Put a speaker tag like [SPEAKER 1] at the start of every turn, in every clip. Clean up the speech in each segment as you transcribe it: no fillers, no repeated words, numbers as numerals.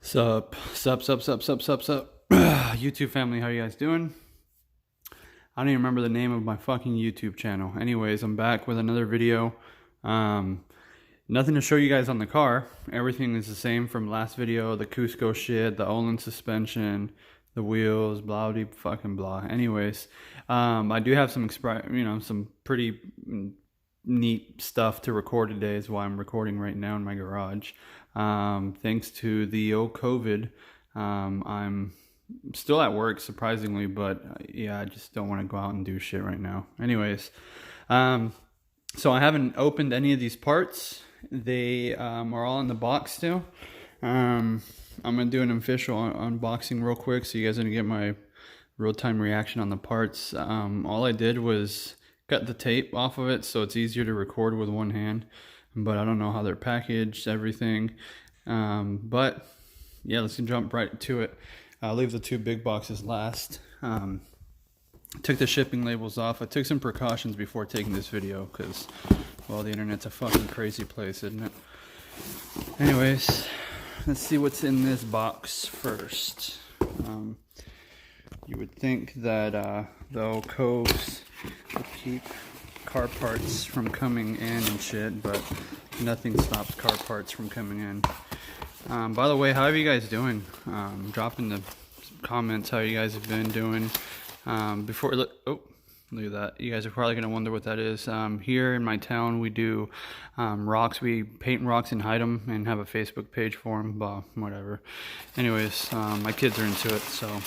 [SPEAKER 1] Sup, YouTube family, how you guys doing? I don't even remember the name of my fucking YouTube channel. Anyways, I'm back with another video. Nothing to show you guys on the car. Everything is the same from last video. The Cusco shit, the Olin suspension, the wheels, blah blah fucking blah. Anyways, I do have some some pretty neat stuff to record today. Is why I'm recording right now in my garage. Thanks to the old COVID, I'm still at work surprisingly, but yeah, I just don't want to go out and do shit right now. Anyways, so I haven't opened any of these parts. They are all in the box still. I'm gonna do an official unboxing real quick, so you guys are gonna get my real-time reaction on the parts. All I did was cut the tape off of it so it's easier to record with one hand, but I don't know how they're packaged, everything. But yeah, let's jump right to it. I'll leave the two big boxes last. Took the shipping labels off. I took some precautions before taking this video because, well, the internet's a fucking crazy place, isn't it? Anyways, let's see what's in this box first. You would think that the old coves would keep car parts from coming in and shit, but nothing stops car parts from coming in. By the way, how are you guys doing? Drop in the comments how you guys have been doing. Look at that. You guys are probably going to wonder what that is. Here in my town, we do rocks. We paint rocks and hide them and have a Facebook page for them, but whatever. Anyways, my kids are into it, so.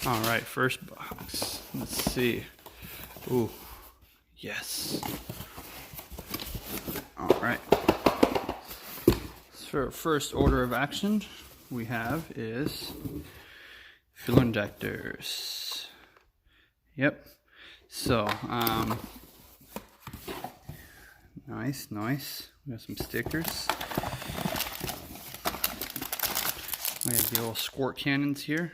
[SPEAKER 1] Alright, first box. Let's see. Ooh, yes. Alright. So first order of action we have is fuel injectors. Yep. So, nice. We got some stickers. We have the old squirt cannons here.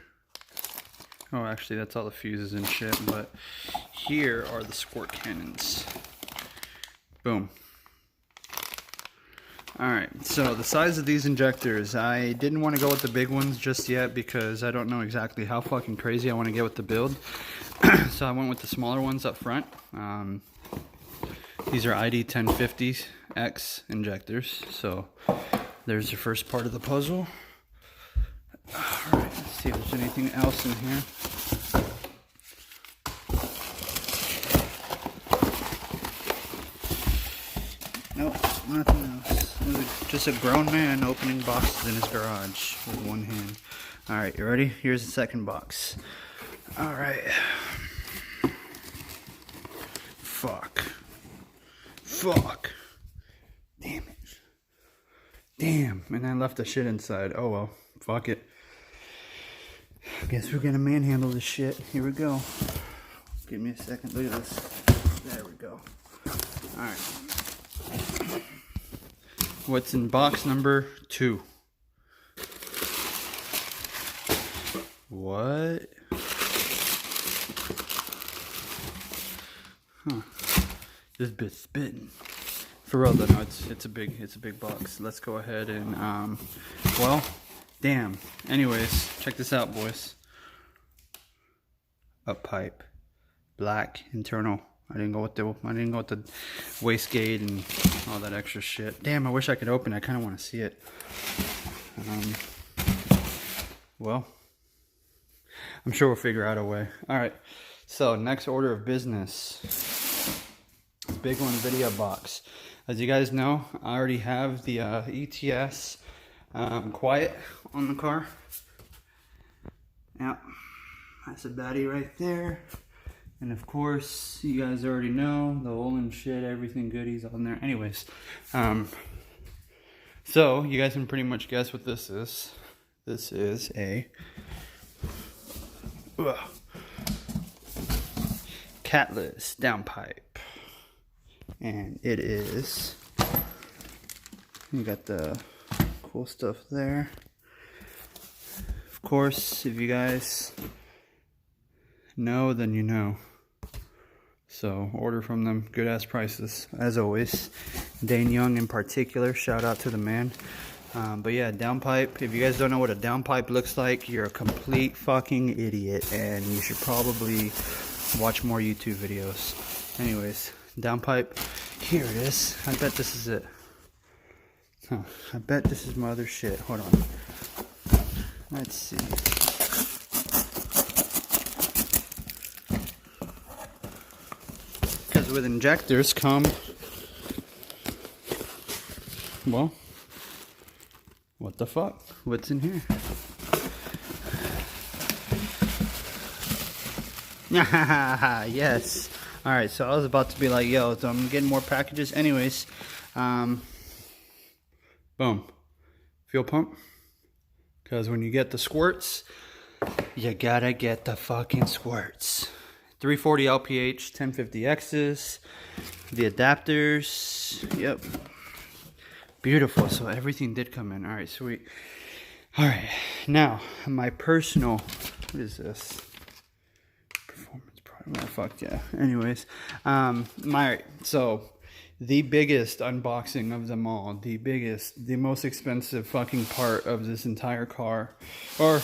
[SPEAKER 1] Oh, actually, that's all the fuses and shit, but here are the squirt cannons. Boom. Alright, so the size of these injectors, I didn't want to go with the big ones just yet because I don't know exactly how fucking crazy I want to get with the build. So I went with the smaller ones up front. These are ID 1050X injectors, so there's the first part of the puzzle. Alright, let's see if there's anything else in here. Nope, nothing else. Just a grown man opening boxes in his garage with one hand. Alright, you ready? Here's the second box. Alright. Fuck. Damn it. Damn, and I left the shit inside. Oh well, fuck it. Guess we're gonna manhandle this shit. Here we go. Give me a second. Look at this. There we go. Alright. What's in box number 2? What? Huh. This bit's spitting. For real though, no, it's a big box. Let's go ahead and well, damn. Anyways, check this out, boys. A pipe. Black internal. I didn't go with the wastegate and all that extra shit. Damn, I wish I could open it. I kind of want to see it. Well, I'm sure we'll figure out a way. Alright, so next order of business. Big one video box. As you guys know, I already have the ETS quiet on the car. Yep, that's a baddie right there. And of course, you guys already know the Olin shit, everything goodies on there. Anyways, so you guys can pretty much guess what this is. This is a catless downpipe, and it is. You got the cool stuff there. Of course, if you guys know, then you know. So order from them, good ass prices as always. Dane Young in particular, shout out to the man. But yeah, downpipe. If you guys don't know what a downpipe looks like, you're a complete fucking idiot, and you should probably watch more YouTube videos. Anyways, downpipe. Here it is. I bet this is it. Huh. I bet this is my other shit. Hold on. Let's see. Because with injectors come, well, what the fuck? What's in here? Yes. Alright, so I was about to be like, yo, so I'm getting more packages. Anyways, boom. Fuel pump. Because when you get the squirts, you gotta get the fucking squirts. 340 LPH, 1050Xs, the adapters. Yep. Beautiful. So everything did come in. Alright, sweet. Alright, now my personal, what is this? Performance product. Oh, fuck yeah. Anyways, so the biggest unboxing of them all, the most expensive fucking part of this entire car, or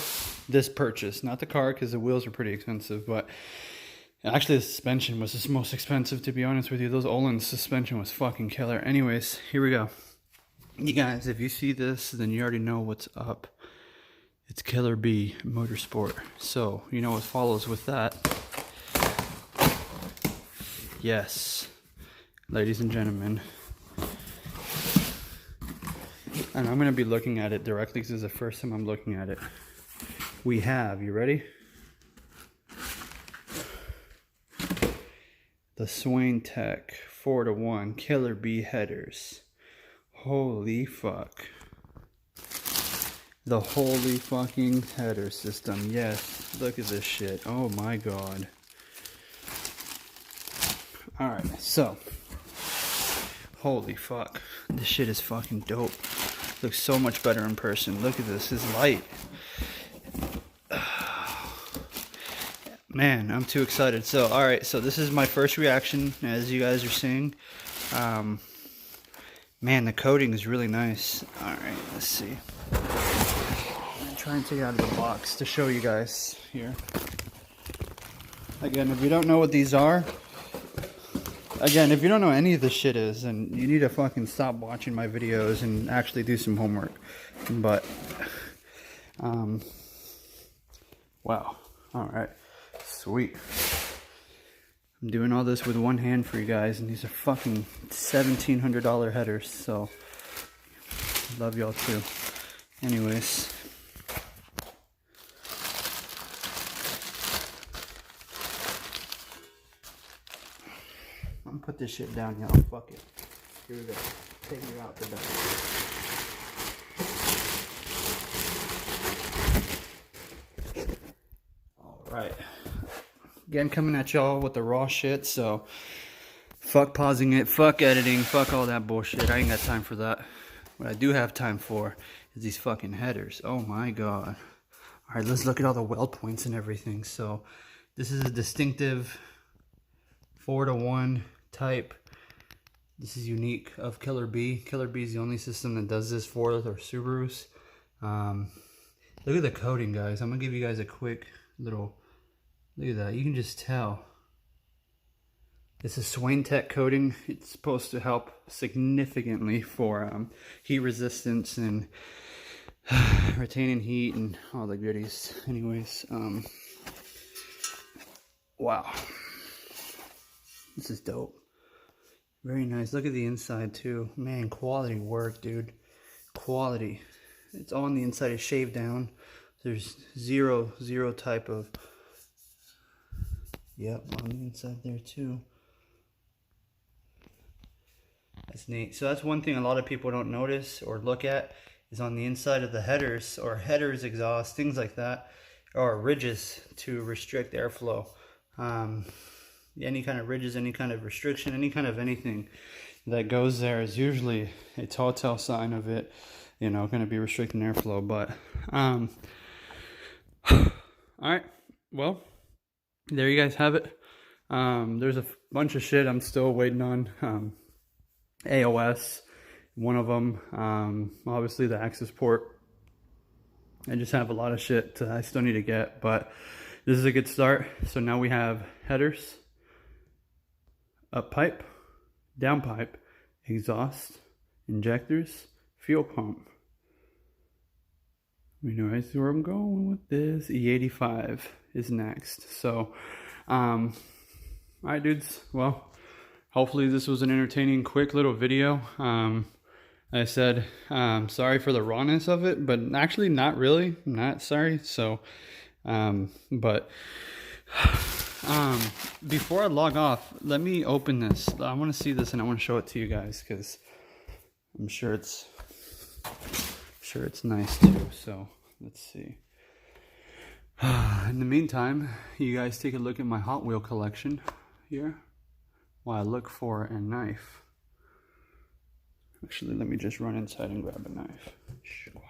[SPEAKER 1] this purchase, not the car, because the wheels are pretty expensive, but actually the suspension was the most expensive, to be honest with you. Those Olin suspension was fucking killer. Anyways, here we go. You guys, if you see this, then you already know what's up. It's Killer B Motorsport. So, you know what follows with that. Yes, ladies and gentlemen. And I'm going to be looking at it directly because it's the first time I'm looking at it. We have, you ready? The Swain Tech 4-to-1 Killer B headers. Holy fuck. The holy fucking header system. Yes, look at this shit. Oh my god. Alright, so. Holy fuck. This shit is fucking dope. Looks so much better in person. Look at this. It's light. Man, I'm too excited. So, alright, so this is my first reaction, as you guys are seeing. Man, the coating is really nice. Alright, let's see. I'm trying to take it out of the box to show you guys here. Again, if you don't know what these are, if you don't know any of this shit is, then you need to fucking stop watching my videos and actually do some homework. But, wow. Alright. Sweet. I'm doing all this with one hand for you guys, and these are fucking $1,700 headers, so love y'all too. Anyways. I'm gonna put this shit down, y'all. Fuck it. Here we go. Take me out the door. Alright. Again, coming at y'all with the raw shit, so fuck pausing it, fuck editing, fuck all that bullshit. I ain't got time for that. What I do have time for is these fucking headers. Oh my god. Alright, let's look at all the weld points and everything. So, this is a distinctive 4-to-1 type. This is unique of Killer B. Killer B is the only system that does this for their Subarus. Look at the coating, guys. I'm gonna give you guys a quick little look at that. You can just tell. It's a Swain Tech coating. It's supposed to help significantly for heat resistance and retaining heat and all the goodies. Anyways, wow. This is dope. Very nice. Look at the inside too. Man, quality work, dude. Quality. It's all on the inside. It's shaved down. There's zero type of... Yep, on the inside there too. That's neat. So that's one thing a lot of people don't notice or look at, is on the inside of the headers, or headers, exhaust, things like that, or ridges to restrict airflow. Any kind of ridges, any kind of restriction, any kind of anything that goes there is usually a telltale sign of it, you know, going to be restricting airflow. But all right, well, there you guys have it. There's a bunch of shit I'm still waiting on. AOS, one of them. Obviously the access port. I just have a lot of shit I still need to get, but this is a good start. So now we have headers, up pipe, down pipe, exhaust, injectors, fuel pump. We know right where I'm going with this. E85 is next. So, all right, dudes. Well, hopefully this was an entertaining, quick little video. I said, sorry for the rawness of it, but actually not really. I'm not sorry. So, before I log off, let me open this. I want to see this and I want to show it to you guys because I'm sure it's nice too. So let's see. In the meantime, you guys take a look at my Hot Wheel collection here while I look for a knife. Actually, let me just run inside and grab a knife. Shh, quiet.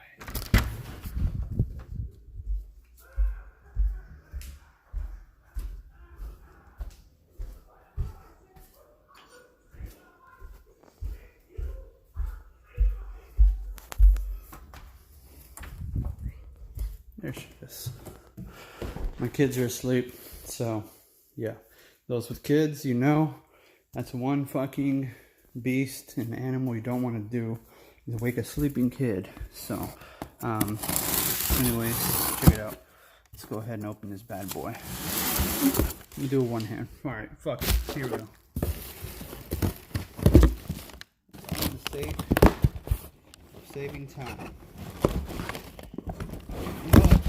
[SPEAKER 1] There she is. My kids are asleep, so yeah. Those with kids, you know, that's one fucking beast and animal you don't want to do is wake a sleeping kid. So, anyways, check it out. Let's go ahead and open this bad boy. Let me do a one hand. All right, fuck it. Here we go. Saving time.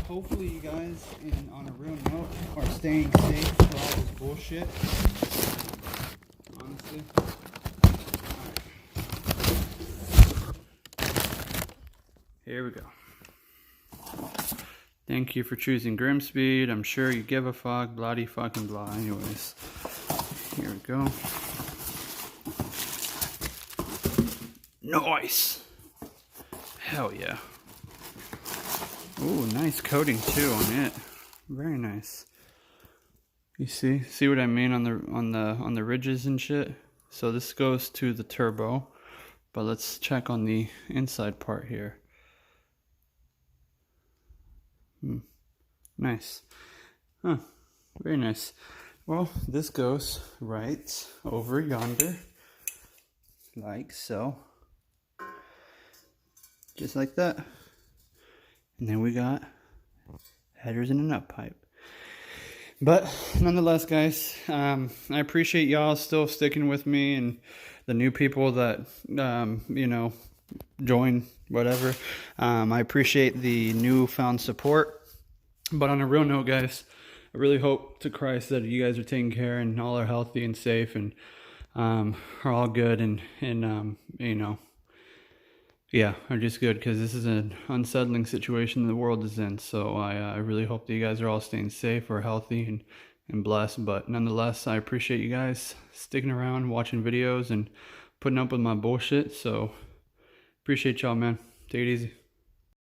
[SPEAKER 1] Hopefully you guys, on a real note, are staying safe for all this bullshit. Honestly. Right. Here we go. Thank you for choosing Grimspeed. I'm sure you give a fuck. Bloody fucking blah. Anyways. Here we go. Nice. Hell yeah. Ooh, nice coating too on it. Very nice. You see what I mean on the ridges and shit? So this goes to the turbo, but let's check on the inside part here. Nice. Huh. Very nice. Well, this goes right over yonder, like so. Just like that. And then we got headers and an up pipe. But nonetheless, guys, I appreciate y'all still sticking with me and the new people that, you know, join, whatever. I appreciate the newfound support. But on a real note, guys, I really hope to Christ that you guys are taking care and all are healthy and safe and are all good and you know, yeah, are just good, because this is an unsettling situation the world is in. So I really hope that you guys are all staying safe or healthy and blessed. But nonetheless, I appreciate you guys sticking around, watching videos, and putting up with my bullshit. So appreciate y'all, man. Take it easy.